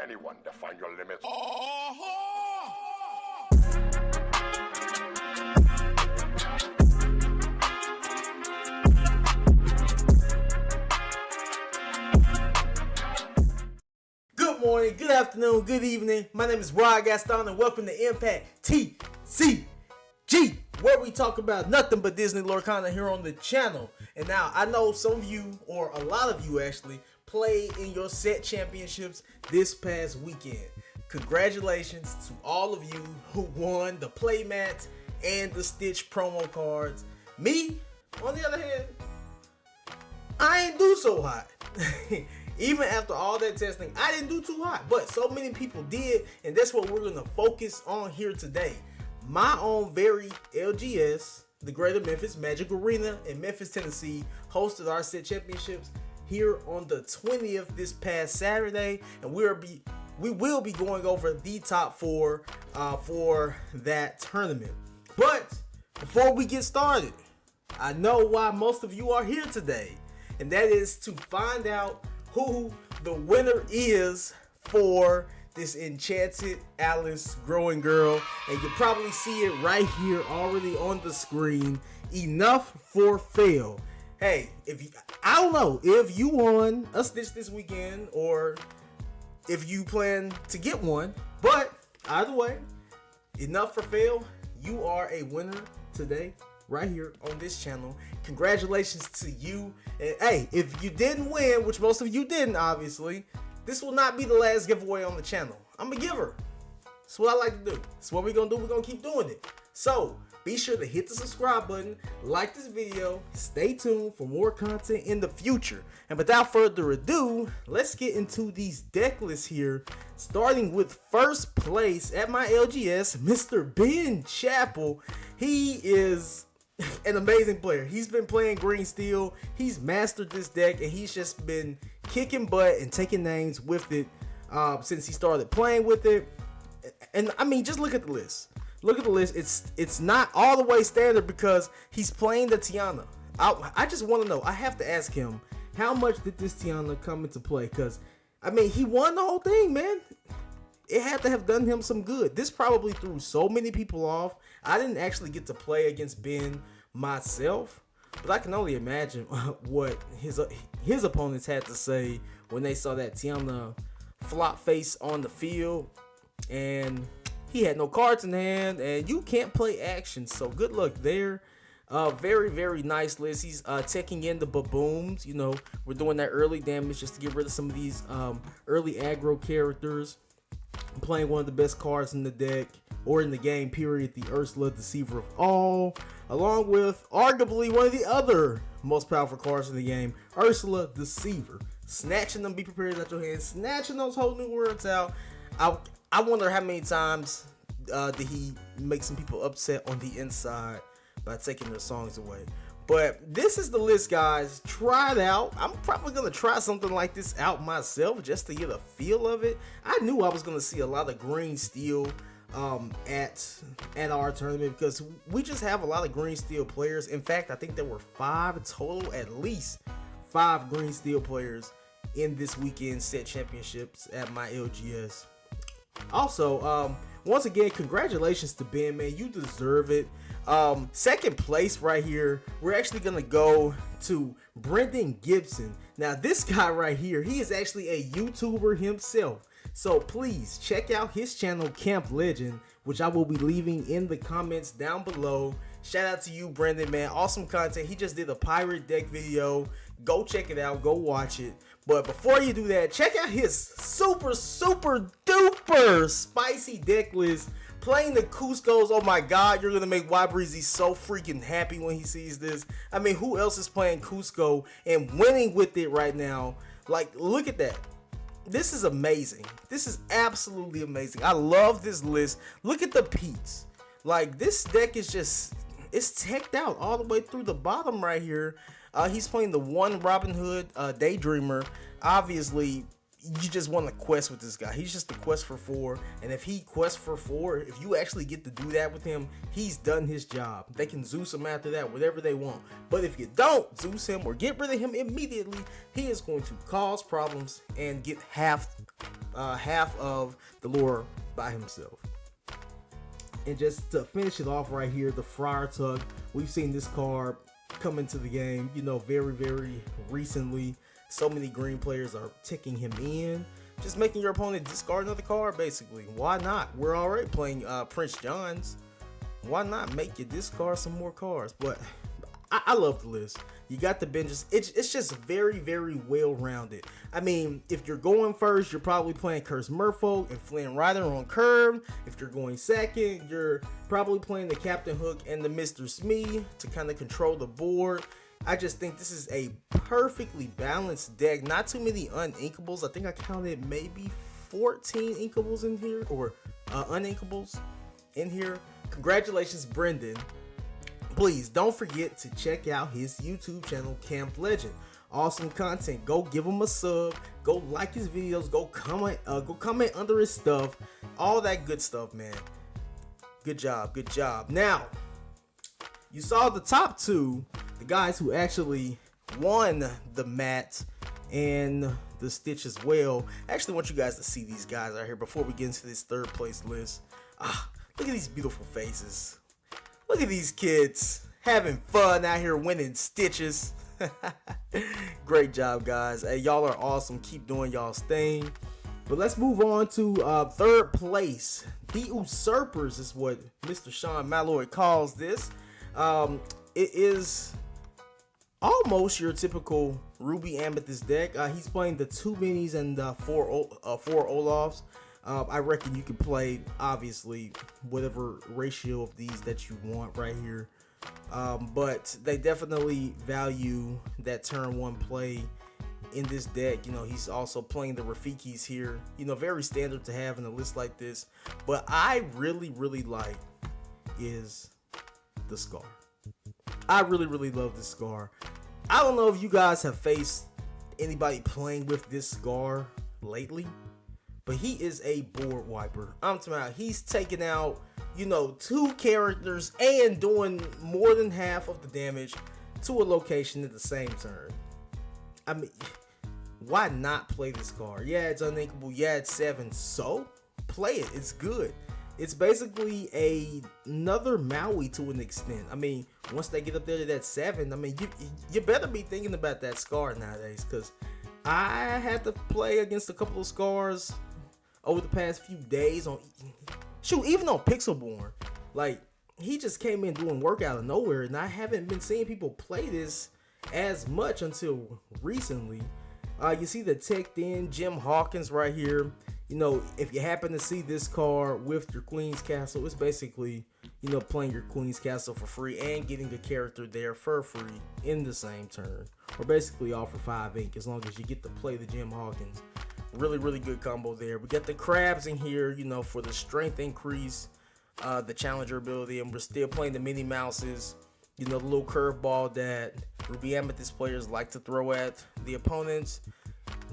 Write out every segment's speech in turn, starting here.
anyone define your limits. Good morning, good afternoon, good evening. My name is Rod Gaston and welcome to Impact TCG, where we talk about nothing but Disney Lorcana here on the channel. And now I know some of you, or a lot of you actually, played in your set championships this past weekend. Congratulations to all of you who won the playmats and the Stitch promo cards. Me, on the other hand, I ain't do so hot. Even after all that testing, I didn't do too hot, but so many people did, and that's what we're going to focus on here today. My own very LGS, the Greater Memphis Magic Arena in Memphis, Tennessee, hosted our set championships here on the 20th this past Saturday, and we will be going over the top four for that tournament. But before we get started, I know why most of you are here today, and that is to find out who the winner is for this Enchanted Alice growing girl. And you probably see it right here already on the screen. Enough for fail. Hey, I don't know if you won a Stitch this weekend or if you plan to get one, but either way, enough for fail. You are a winner today right here on this channel. Congratulations to you. And hey, if you didn't win, which most of you didn't, obviously, this will not be the last giveaway on the channel. I'm a giver. That's what I like to do. That's what we're gonna do. We're gonna keep doing it. So be sure to hit the subscribe button, like this video, stay tuned for more content in the future. And without further ado, let's get into these deck lists here, starting with first place at my LGS, Mr. Ben Chappell. He is an amazing player. He's been playing Green Steel. He's mastered this deck, and he's just been kicking butt and taking names with it since he started playing with it. And I mean, just look at the list. Look at the list. It's not all the way standard because he's playing the Tiana. I just want to know. I have to ask him, how much did this Tiana come into play? Because I mean, he won the whole thing, man. It had to have done him some good. This probably threw so many people off. I didn't actually get to play against Ben myself, but I can only imagine what his opponents had to say when they saw that Tiana flop face on the field, and he had no cards in hand, and you can't play action. So good luck there. Very, very nice list. He's taking in the baboons. You know, we're doing that early damage just to get rid of some of these early aggro characters. Playing one of the best cards in the deck, or in the game period, the Ursula, Deceiver of All, along with arguably one of the other most powerful cards in the game, Ursula, Deceiver. Snatching them, be prepared at your hand, snatching those whole new words out. I wonder how many times did he make some people upset on the inside by taking their songs away. But this is the list, guys. Try it out. I'm probably going to try something like this out myself just to get a feel of it. I knew I was going to see a lot of Green Steel at our tournament because we just have a lot of Green Steel players. In fact, I think there were 5 total, at least 5 Green Steel players in this weekend set championships at my LGS. Also, once again, congratulations to Ben, man. You deserve it. Second place right here, we're actually gonna go to Brendan Gibson. Now this guy right here, he is actually a YouTuber himself, so please check out his channel, Camp Legend, which I will be leaving in the comments down below. Shout out to you, Brendan, man. Awesome content. He just did a pirate deck video. Go check it out, go watch it. But before you do that, check out his super duper spicy deck list. Playing the Cuscos, oh my god, you're gonna make Y Breezy so freaking happy when he sees this. I mean, who else is playing Cusco and winning with it right now? Like, look at that. This is amazing. This is absolutely amazing. I love this list. Look at the Pete's. Like, this deck is just, it's teched out all the way through the bottom right here. He's playing the one Robin Hood Daydreamer. Obviously, you just want to quest with this guy. He's just a quest for 4, and if he quests for 4, if you actually get to do that with him, he's done his job. They can Zeus him after that, whatever they want. But if you don't Zeus him or get rid of him immediately, he is going to cause problems and get half half of the lore by himself. And just to finish it off right here, the Friar Tuck. We've seen this card come into the game, very, very recently. So many green players are ticking him in, just making your opponent discard another card, basically. Why not? We're already playing Prince John's. Why not make you discard some more cards? But I love the list. You got the benches. It's just very, very well-rounded. I mean, if you're going first, you're probably playing Curse Merfolk and Flynn Rider on curve. If you're going second, you're probably playing the Captain Hook and the Mr. Smee to kind of control the board. I just think this is a perfectly balanced deck. Not too many uninkables. I think I counted maybe 14 inkables in here, or uninkables in here. Congratulations, Brendan. Please don't forget to check out his YouTube channel, Camp Legend. Awesome content. Go give him a sub. Go like his videos. Go comment under his stuff. All that good stuff, man. Good job. Good job. Now, you saw the top two, the guys who actually won the mat and the Stitch as well. I actually want you guys to see these guys out here before we get into this third place list. Look at these beautiful faces. Look at these kids having fun out here winning Stitches. Great job, guys. Hey, y'all are awesome. Keep doing y'all's thing. But let's move on to third place. The Usurpers is what Mr. Sean Malloy calls this. It is almost your typical Ruby Amethyst deck. He's playing the 2 minis and the 4 Olafs. I reckon you can play, obviously, whatever ratio of these that you want right here. But they definitely value that turn 1 play in this deck. He's also playing the Rafikis here. Very standard to have in a list like this. But I really, really like is the Scar. I really, really love this Scar. I don't know if you guys have faced anybody playing with this Scar lately, but he is a board wiper. I'm talking about he's taking out, 2 characters and doing more than half of the damage to a location at the same turn. I mean, why not play this card? Yeah, it's uninkable. Yeah, it's 7. So, play it. It's good. It's basically another Maui to an extent. I mean, once they get up there to that 7, I mean, you better be thinking about that Scar nowadays, because I had to play against a couple of Scars over the past few days even on Pixelborn. Like, he just came in doing work out of nowhere, and I haven't been seeing people play this as much until recently. You see the teched in Jim Hawkins right here. If you happen to see this card with your Queen's Castle, it's basically, playing your Queen's Castle for free and getting a character there for free in the same turn. Or basically all for 5 ink, as long as you get to play the Jim Hawkins. Really, really good combo there. We got the crabs in here, for the strength increase, the challenger ability, and we're still playing the Minnie Mouses, the little curveball that Ruby Amethyst players like to throw at the opponents.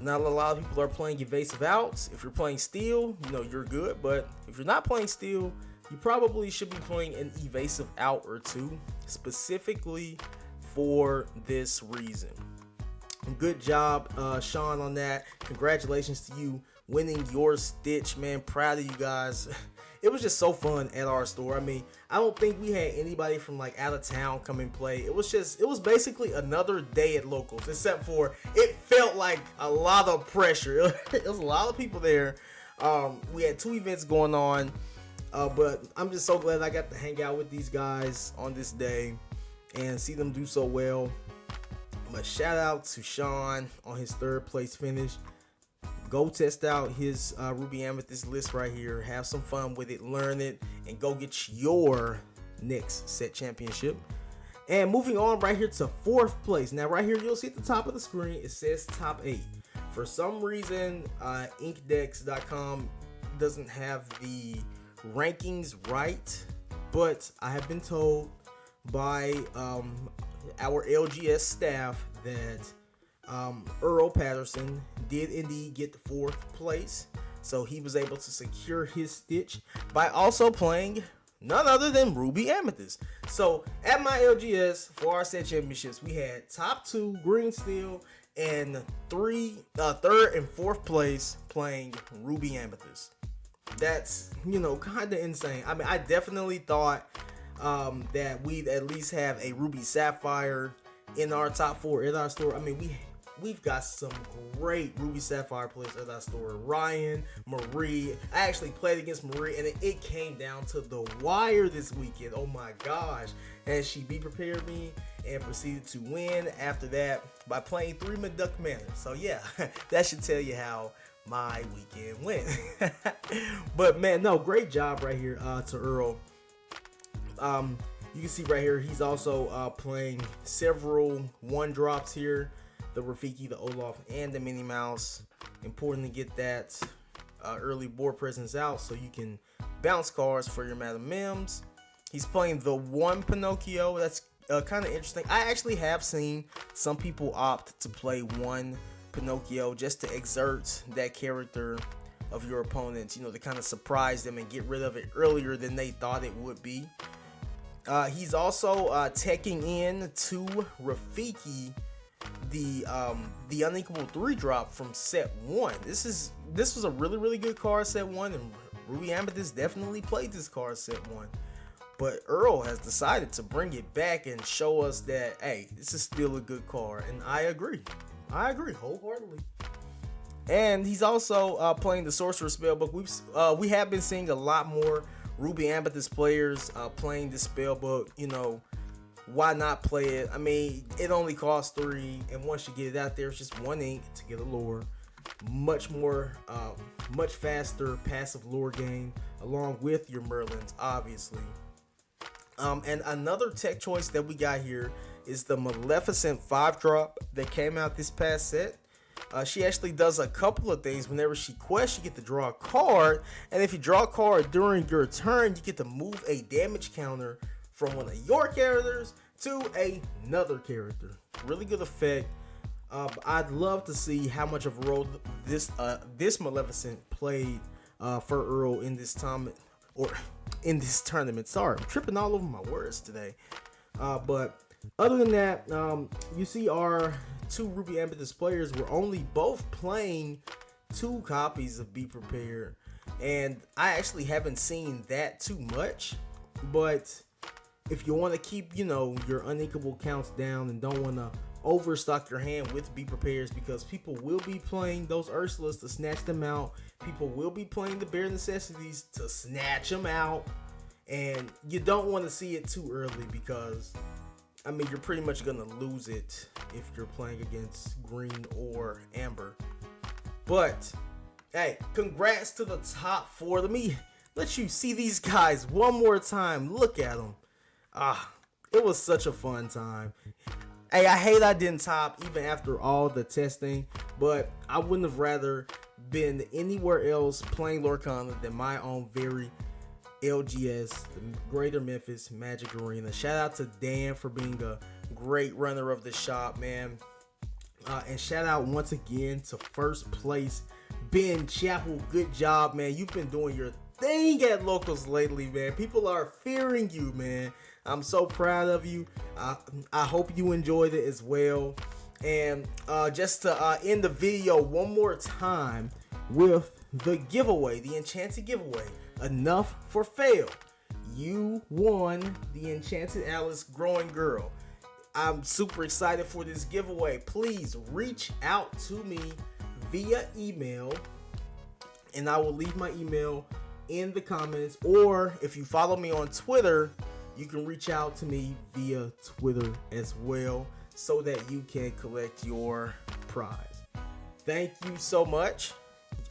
Not a lot of people are playing evasive outs. If you're playing steel, you're good, but if you're not playing steel, you probably should be playing an evasive out or two, specifically for this reason. Good job, Sean, on that. Congratulations to you winning your Stitch, man. Proud of you guys. It was just so fun at our store. I mean, I don't think we had anybody from like out of town come and play. It was basically another day at locals, except for it felt like a lot of pressure. It was a lot of people there. We had 2 events going on, but I'm just so glad I got to hang out with these guys on this day and see them do so well. But shout out to Sean on his 3rd place finish. Go test out his Ruby Amethyst list right here. Have some fun with it, learn it, and go get your next set championship. And moving on right here to 4th place. Now right here, you'll see at the top of the screen, it says top 8. For some reason, inkdex.com doesn't have the rankings right, but I have been told by our LGS staff that Earl Patterson did indeed get the 4th place, so he was able to secure his Stitch by also playing none other than Ruby Amethyst. So at my LGS for our set championships, we had top 2 Green Steel and third and fourth place playing Ruby Amethyst. That's, kind of insane. I mean, I definitely thought that we'd at least have a Ruby Sapphire in our top 4 at our store. I mean, we've got some great Ruby Sapphire players at our store. Ryan, Marie. I actually played against Marie, and it came down to the wire this weekend. Oh my gosh. And she prepared me and proceeded to win after that by playing 3 Maduck Manor. So yeah, that should tell you how my weekend went. But man, no, great job right here to Earl. You can see right here, he's also playing several 1-drops here. The Rafiki, the Olaf, and the Minnie Mouse. Important to get that early board presence out so you can bounce cards for your Madam Mims. He's playing the 1 Pinocchio. That's kind of interesting. I actually have seen some people opt to play 1 Pinocchio just to exert that character of your opponents, to kind of surprise them and get rid of it earlier than they thought it would be. He's also teching in 2 Rafiki, the unequal 3-drop from set 1. This was a really good card set 1, and Ruby Amethyst definitely played this card set 1. But Earl has decided to bring it back and show us that, hey, this is still a good card, and I agree wholeheartedly. And he's also playing the Sorcerer Spellbook. We have been seeing a lot more Ruby Amethyst players playing this spellbook. Why not play it? I mean, it only costs 3, and once you get it out there, it's just 1 ink to get a lure. Much faster passive lure game, along with your Merlins, obviously. And another tech choice that we got here is the Maleficent 5-drop that came out this past set. She actually does a couple of things. Whenever she quests, you get to draw a card, and if you draw a card during your turn, you get to move a damage counter from one of your characters to another character. Really good effect. I'd love to see how much of a role this Maleficent played for Earl in this time, or in this tournament. Sorry, I'm tripping all over my words today. But other than that, you see our 2 Ruby Amethyst players were only both playing 2 copies of Be Prepared, and I actually haven't seen that too much. But if you want to keep, your unequal counts down and don't want to overstock your hand with Be Prepared, because people will be playing those Ursulas to snatch them out. People will be playing the Bare Necessities to snatch them out. And you don't want to see it too early, because I mean, you're pretty much going to lose it if you're playing against green or amber. But hey, congrats to the top 4. Let you see these guys one more time. Look at them. It was such a fun time. Hey, I hate I didn't top even after all the testing, but I wouldn't have rather been anywhere else playing Lorcana than my own very LGS, the Greater Memphis Magic Arena. Shout out to Dan for being a great runner of the shop, man. And shout out once again to first place Ben Chapel. Good job, man. You've been doing your thing at locals lately, man. People are fearing you, man. I'm so proud of you. I hope you enjoyed it as well. And just to end the video one more time with the giveaway, the Enchanted giveaway, enough for fail. You won the Enchanted Alice Growing Girl. I'm super excited for this giveaway. Please reach out to me via email, and I will leave my email in the comments, or if you follow me on Twitter, you can reach out to me via Twitter as well, so that you can collect your prize. Thank you so much.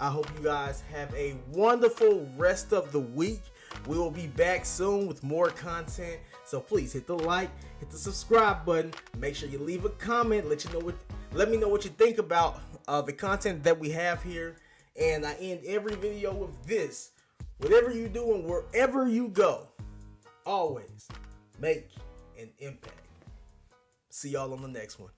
I hope you guys have a wonderful rest of the week. We will be back soon with more content, so please hit the like, hit the subscribe button, make sure you leave a comment, let me know what you think about the content that we have here. And I end every video with this: whatever you do and wherever you go, always make an impact. See y'all on the next one.